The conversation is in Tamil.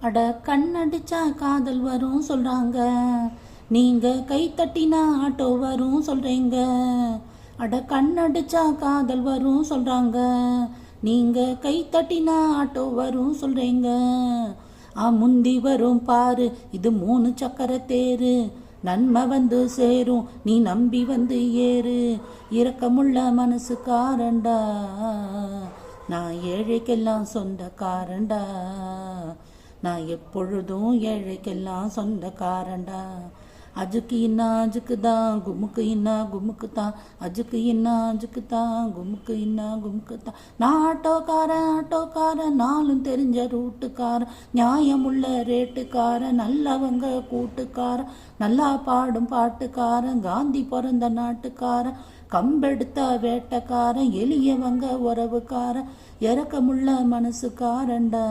அட கண்ணடிச்சா காதல் வரும் சொல்றாங்க, நீங்க கை தட்டினா ஆட்டோ வரும் சொல்றீங்க. அட கண்ணடிச்சா காதல் வரும் சொல்றாங்க, நீங்க கை தட்டினா ஆட்டோ வரும் சொல்றீங்க. முந்தி வரும் பாரு இது 3 சக்கர தேரு, நன்மை வந்து சேரும் நீ நம்பி வந்து ஏறு. இரக்கமுள்ள மனசுக்காரண்டா, நான் ஏழைக்கெல்லாம் சொந்தக்காரண்டா, நான் எப்பொழுதும் ஏழைக்கெல்லாம் சொந்தக்காரண்டா. அஜுக்கு இன்னா அஜுக்கு தான், குமுக்கு இன்னா குமுக்கு தான், அஜுக்கு இன்னா அஜுக்கு தான், குமுக்கு இன்னா குமுக்கு தான். நான் ஆட்டோக்காரன் நாளும் தெரிஞ்ச ரூட்டுக்காரன், நியாயமுள்ள ரேட்டுக்காரன், நல்லவங்க கூட்டுக்காரன், நல்லா பாடும் பாட்டுக்காரன், காந்தி பிறந்த நாட்டுக்காரன், கம்பெடுத்த வேட்டக்காரன், எளியவங்க உறவுக்காரன், இறக்கமுள்ள மனசுக்காரன்டா.